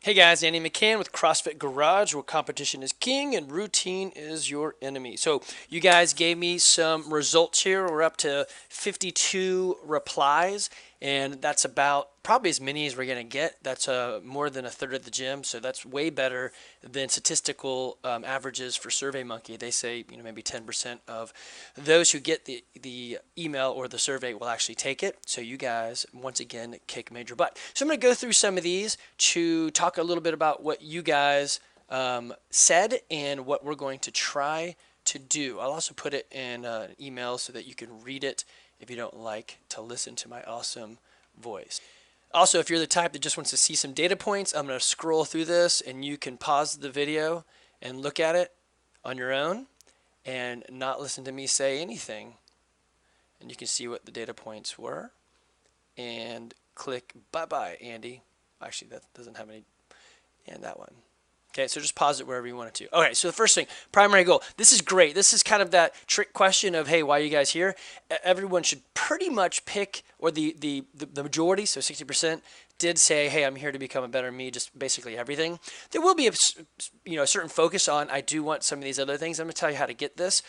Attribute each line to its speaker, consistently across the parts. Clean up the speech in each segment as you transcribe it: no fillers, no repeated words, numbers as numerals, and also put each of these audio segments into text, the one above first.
Speaker 1: Hey guys, Andy McCann with CrossFit Garage, where competition is king and routine is your enemy. So you guys gave me some results here. We're up to 52 replies, and that's about probably as many as we're going to get. That's more than a third of the gym, so that's way better than statistical averages for SurveyMonkey. They say maybe 10% of those who get the email or the survey will actually take it. So you guys, once again, kick major butt. So I'm going to go through some of these to talk a little bit about what you guys said and what we're going to try to do. I'll also put it in an email so that you can read it if you don't like to listen to my awesome voice. Also, if you're the type that just wants to see some data points, I'm going to scroll through this and you can pause the video and look at it on your own and not listen to me say anything. And you can see what the data points were and click bye-bye, Andy. Actually, that doesn't have any, and that one. Okay, so just pause it wherever you want it to. Okay, so the first thing, primary goal. This is great. This is kind of that trick question of, hey, why are you guys here? Everyone should pretty much pick, or the majority, so 60%, did say, hey, I'm here to become a better me, just basically everything. There will be a certain focus on, I do want some of these other things. I'm going to tell you how to get this.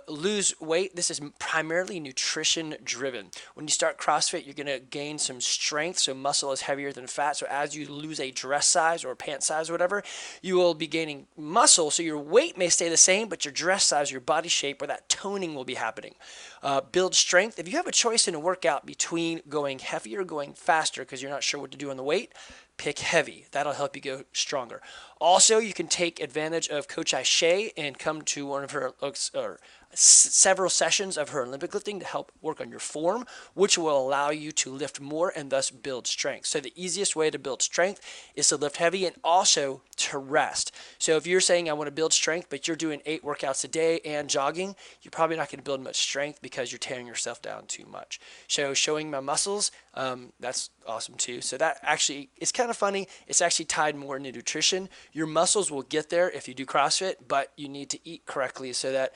Speaker 1: Lose weight. This is primarily nutrition driven. When you start CrossFit, you're going to gain some strength, so muscle is heavier than fat. So as you lose a dress size or pant size or whatever, you will be gaining muscle, so your weight may stay the same, but your dress size, your body shape, or that toning will be happening. Build strength. If you have a choice in a workout between going heavier or going faster because you're not sure what to do on the weight, pick heavy. That'll help you go stronger. Also, you can take advantage of Coach Aishay and come to one of her several sessions of her Olympic lifting to help work on your form, which will allow you to lift more and thus build strength. So the easiest way to build strength is to lift heavy and also to rest. So if you're saying I want to build strength, but you're doing 8 workouts a day and jogging, you're probably not going to build much strength because you're tearing yourself down too much. So showing my muscles, that's awesome too. So that actually is kind of funny. It's actually tied more into nutrition. Your muscles will get there if you do CrossFit, but you need to eat correctly so that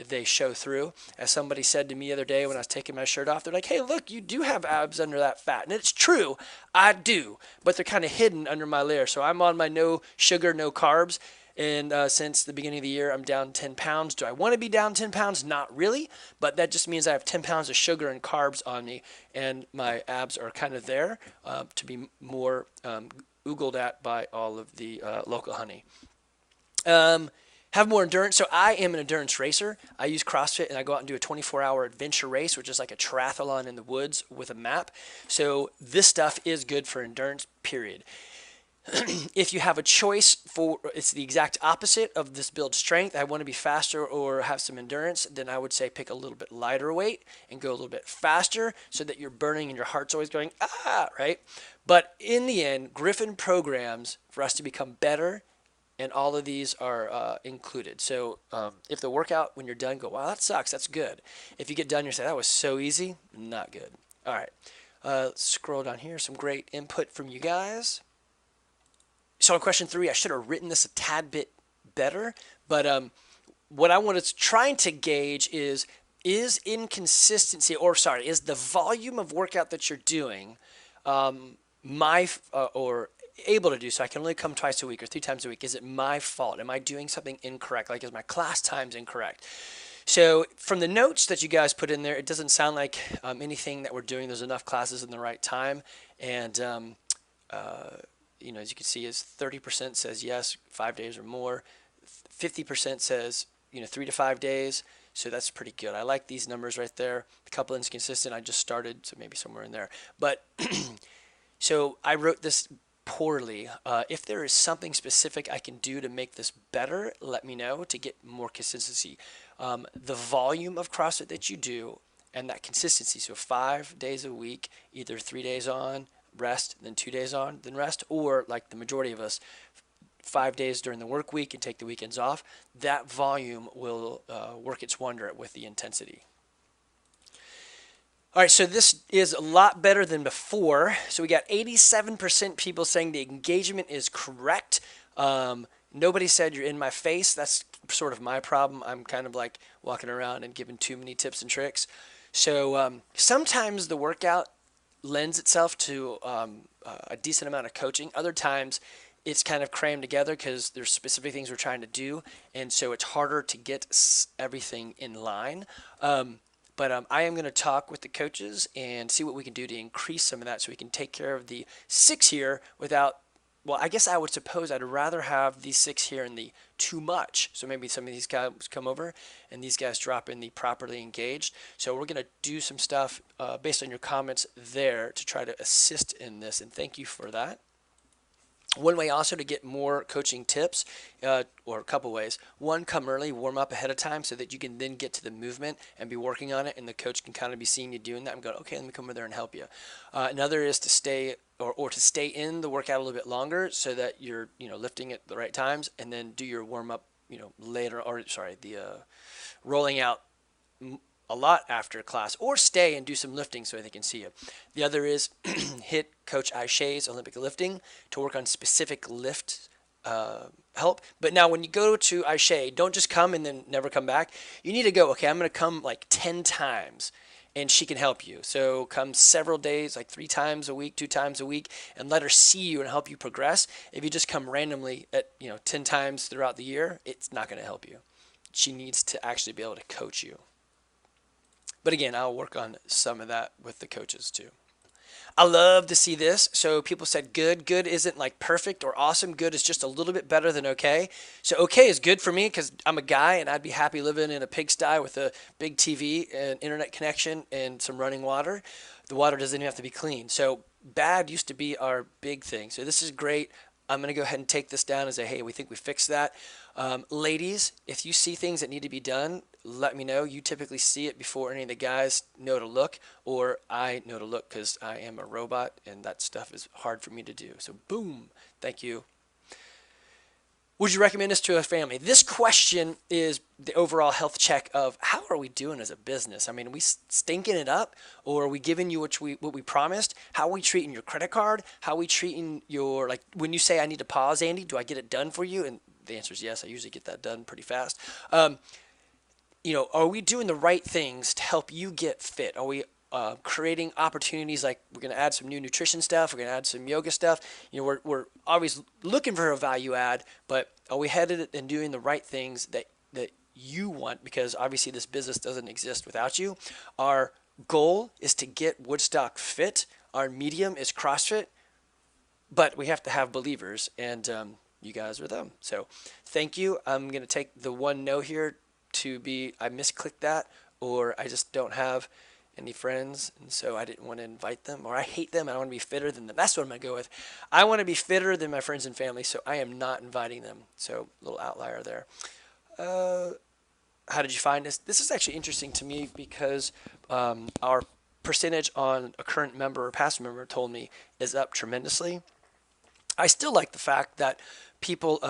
Speaker 1: they show through. As somebody said to me the other day when I was taking my shirt off, they're like, hey, look, you do have abs under that fat. And it's true, I do, but they're kind of hidden under my layer. So I'm on my no sugar, no carbs. And since the beginning of the year, I'm down 10 pounds. Do I want to be down 10 pounds? Not really, but that just means I have 10 pounds of sugar and carbs on me, and my abs are kind of there to be more oogled at by all of the local honey. Have more endurance. So I am an endurance racer. I use CrossFit and I go out and do a 24-hour adventure race, which is like a triathlon in the woods with a map. So this stuff is good for endurance, period. If you have a choice for, it's the exact opposite of this build strength, I want to be faster or have some endurance, then I would say pick a little bit lighter weight and go a little bit faster so that you're burning and your heart's always going, right? But in the end, Griffin programs for us to become better, and all of these are included. So if the workout, when you're done, go, wow, that sucks, that's good. If you get done, you say, that was so easy, not good. All right, let's scroll down here. Some great input from you guys. So on question 3, I should have written this a tad bit better, but what I wanted to trying to gauge is inconsistency, or sorry, is the volume of workout that you're doing or able to do, so I can only come twice a week or 3 times a week, is it my fault? Am I doing something incorrect? Like, is my class times incorrect? So from the notes that you guys put in there, it doesn't sound like anything that we're doing, there's enough classes in the right time, and as you can see, is 30% says yes, 5 days or more. 50% says 3 to 5 days. So that's pretty good. I like these numbers right there. A couple inconsistent. I just started, so maybe somewhere in there. But so I wrote this poorly. If there is something specific I can do to make this better, let me know to get more consistency. The volume of CrossFit that you do and that consistency. So 5 days a week, either 3 days on, rest, then 2 days on, then rest, or like the majority of us, 5 days during the work week and take the weekends off. That volume will work its wonder with the intensity. All right, so this is a lot better than before. So we got 87% people saying the engagement is correct. Nobody said you're in my face. That's sort of my problem. I'm kind of like walking around and giving too many tips and tricks. So sometimes the workout lends itself to a decent amount of coaching. Other times it's kind of crammed together because there's specific things we're trying to do, and so it's harder to get everything in line. But I am going to talk with the coaches and see what we can do to increase some of that so we can take care of the 6 here without, well, I guess I would suppose I'd rather have these 6 here in the too much. So maybe some of these guys come over and these guys drop in the properly engaged. So we're going to do some stuff based on your comments there to try to assist in this, and thank you for that. One way also to get more coaching tips, or a couple ways. One, come early, warm up ahead of time so that you can then get to the movement and be working on it, and the coach can kind of be seeing you doing that and go, okay, let me come over there and help you. Another is to stay or to stay in the workout a little bit longer so that you're lifting at the right times, and then do your warm up later, or sorry, the rolling out a lot after class, or stay and do some lifting so they can see you. The other is hit Coach Aisha's Olympic lifting to work on specific lift help. But now when you go to Aisha, don't just come and then never come back. You need to go, okay, I'm going to come like 10 times and she can help you. So come several days, like 3 times a week, 2 times a week, and let her see you and help you progress. If you just come randomly at 10 times throughout the year, it's not going to help you. She needs to actually be able to coach you. But again, I'll work on some of that with the coaches too. I love to see this. So people said good. Good isn't like perfect or awesome. Good is just a little bit better than okay. So okay is good for me because I'm a guy and I'd be happy living in a pigsty with a big TV and internet connection and some running water. The water doesn't even have to be clean. So bad used to be our big thing. So this is great. I'm going to go ahead and take this down and say, hey, we think we fixed that. Ladies, if you see things that need to be done, let me know. You typically see it before any of the guys know to look, or I know to look because I am a robot and that stuff is hard for me to do. So boom, thank you. Would you recommend this to a family? This question is the overall health check of how are we doing as a business? I mean, are we stinking it up, or are we giving you what we promised? How are we treating your credit card? How are we treating your, like when you say I need to pause, Andy, do I get it done for you? And the answer is yes. I usually get that done pretty fast. Are we doing the right things to help you get fit? Are we creating opportunities, like we're going to add some new nutrition stuff, we're going to add some yoga stuff. We're always looking for a value add, but are we headed and doing the right things that you want? Because obviously this business doesn't exist without you. Our goal is to get Woodstock fit. Our medium is CrossFit, but we have to have believers, and you guys are them. So thank you. I'm going to take the one no here to be I misclicked that, or I just don't have any friends, and so I didn't want to invite them, or I hate them, I want to be fitter than them. That's what I'm going to go with. I want to be fitter than my friends and family, so I am not inviting them. So a little outlier there. How did you find this? This is actually interesting to me because our percentage on a current member or past member told me is up tremendously. I still like the fact that people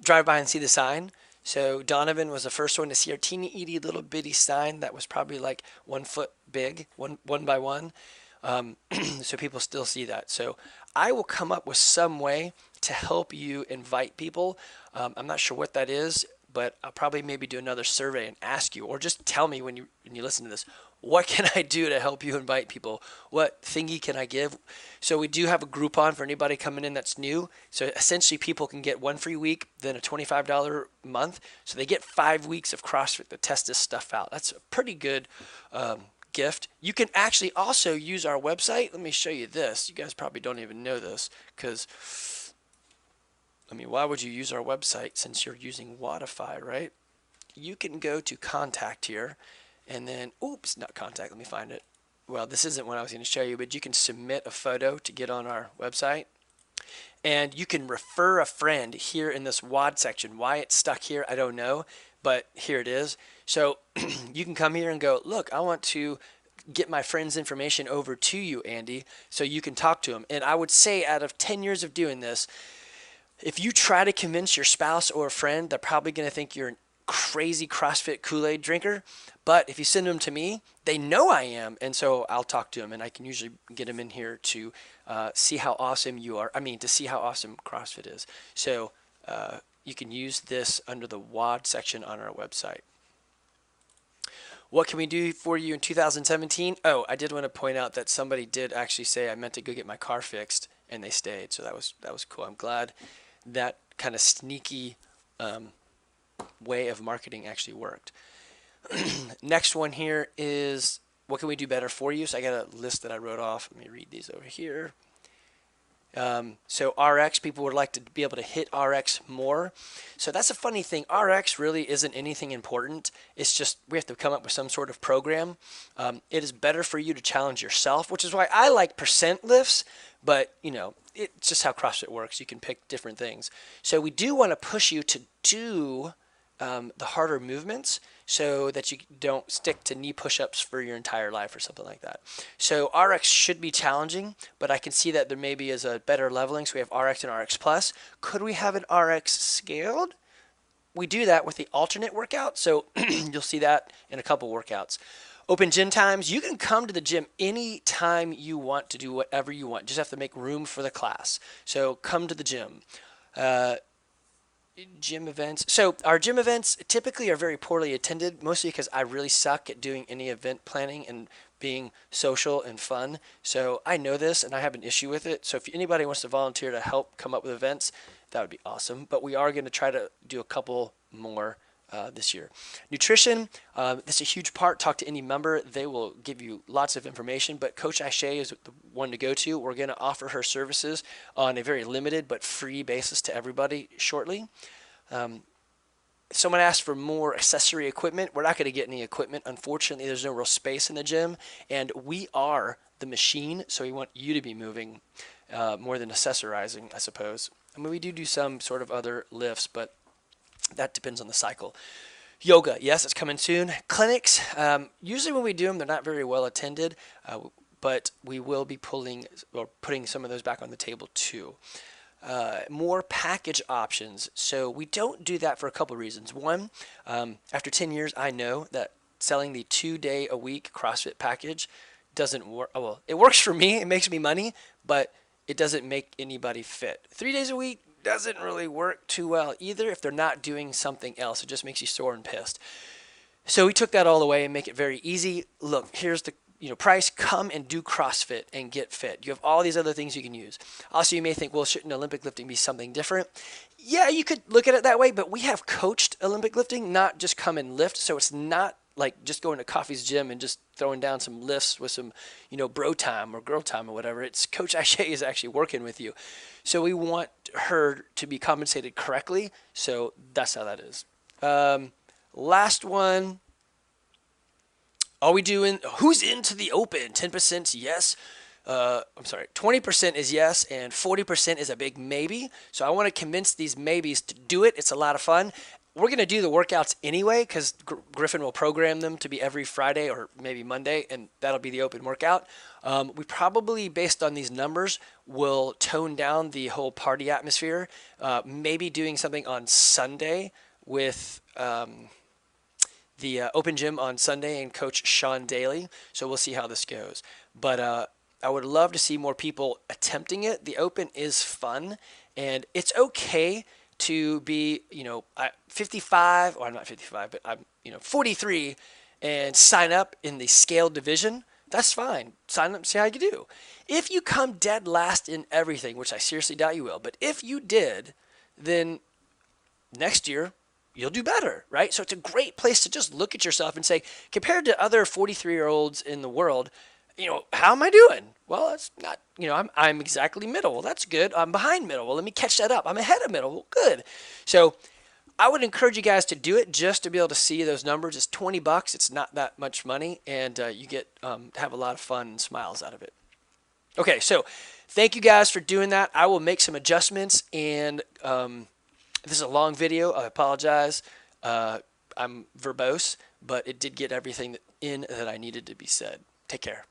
Speaker 1: drive by and see the sign. So Donovan was the first one to see our teeny itty little bitty sign that was probably like 1 foot big, one by one. So people still see that. So I will come up with some way to help you invite people. I'm not sure what that is, but I'll probably maybe do another survey and ask you, or just tell me when you listen to this, what can I do to help you invite people? What thingy can I give? So we do have a Groupon for anybody coming in that's new. So essentially people can get 1 free week, then a $25 month. So they get 5 weeks of CrossFit to test this stuff out. That's a pretty good gift. You can actually also use our website. Let me show you this. You guys probably don't even know this because, I mean, why would you use our website since you're using Wodify, right? You can go to contact here. And then, oops, not contact, let me find it. Well, this isn't what I was going to show you, but you can submit a photo to get on our website. And you can refer a friend here in this WOD section. Why it's stuck here, I don't know, but here it is. So you can come here and go, look, I want to get my friend's information over to you, Andy, so you can talk to him. And I would say out of 10 years of doing this, if you try to convince your spouse or a friend, they're probably going to think you're an crazy CrossFit Kool-Aid drinker. But if you send them to me, they know I am, and so I'll talk to them, and I can usually get them in here to see how awesome you are. I mean, to see how awesome CrossFit is. So you can use this under the WOD section on our website. What can we do for you in 2017? Oh, I did want to point out that somebody did actually say I meant to go get my car fixed, and they stayed. So that was cool. I'm glad that kind of sneaky way of marketing actually worked. Next one here is what can we do better for you? So I got a list that I wrote off. Let me read these over here. So RX, people would like to be able to hit RX more. So that's a funny thing. RX really isn't anything important. It's just we have to come up with some sort of program. It is better for you to challenge yourself, which is why I like percent lifts, but you know, it's just how CrossFit works. You can pick different things. So we do want to push you to do the harder movements so that you don't stick to knee push-ups for your entire life or something like that. So RX should be challenging, but I can see that there maybe is a better leveling. So we have RX and RX Plus. Could we have an RX scaled? We do that with the alternate workout. So you'll see that in a couple workouts. Open gym times. You can come to the gym anytime you want to do whatever you want. Just have to make room for the class. So come to the gym. Gym events. So our gym events typically are very poorly attended, mostly because I really suck at doing any event planning and being social and fun. So I know this and I have an issue with it. So if anybody wants to volunteer to help come up with events, that would be awesome. But we are going to try to do a couple more this year. Nutrition, that's a huge part. Talk to any member. They will give you lots of information, but Coach Ashe is the one to go to. We're going to offer her services on a very limited but free basis to everybody shortly. Someone asked for more accessory equipment. We're not going to get any equipment. Unfortunately, there's no real space in the gym, and we are the machine, so we want you to be moving more than accessorizing, I suppose. I mean, we do some sort of other lifts, but that depends on the cycle. Yoga, yes, it's coming soon. Clinics, usually when we do them, they're not very well attended, but we will be putting some of those back on the table too. More package options. So we don't do that for a couple of reasons. One, after 10 years, I know that selling the 2-day-a-week CrossFit package doesn't work. Well, it works for me. It makes me money, but it doesn't make anybody fit. 3 days a week doesn't really work too well either if they're not doing something else. It just makes you sore and pissed. So we took that all away and make it very easy. Look, here's the price. Come and do CrossFit and get fit. You have all these other things you can use. Also, you may think, well, shouldn't Olympic lifting be something different? Yeah, you could look at it that way, but we have coached Olympic lifting, not just come and lift. So it's not like just going to Coffee's gym and just throwing down some lifts with some, bro time or girl time or whatever. It's Coach Ashe is actually working with you. So we want her to be compensated correctly. So that's how that is. Last one. Are we doing, who's into the open? 10% yes. 20% is yes, and 40% is a big maybe. So I want to convince these maybes to do it. It's a lot of fun. We're going to do the workouts anyway because Griffin will program them to be every Friday or maybe Monday, and that'll be the open workout. We probably, based on these numbers, will tone down the whole party atmosphere. Maybe doing something on Sunday with the open gym on Sunday and Coach Sean Daly. So we'll see how this goes. But I would love to see more people attempting it. The open is fun, and it's okay to be, 55, or I'm not 55, but I'm, 43 and sign up in the scaled division. That's fine. Sign up, see how you do. If you come dead last in everything, which I seriously doubt you will, but if you did, then next year you'll do better, right? So it's a great place to just look at yourself and say, compared to other 43-year-olds in the world, how am I doing? Well, it's not, I'm exactly middle. Well, that's good. I'm behind middle. Well, let me catch that up. I'm ahead of middle. Well, good. So I would encourage you guys to do it just to be able to see those numbers. It's $20. It's not that much money, and you get have a lot of fun and smiles out of it. Okay, so thank you guys for doing that. I will make some adjustments, and this is a long video. I apologize. I'm verbose, but it did get everything in that I needed to be said. Take care.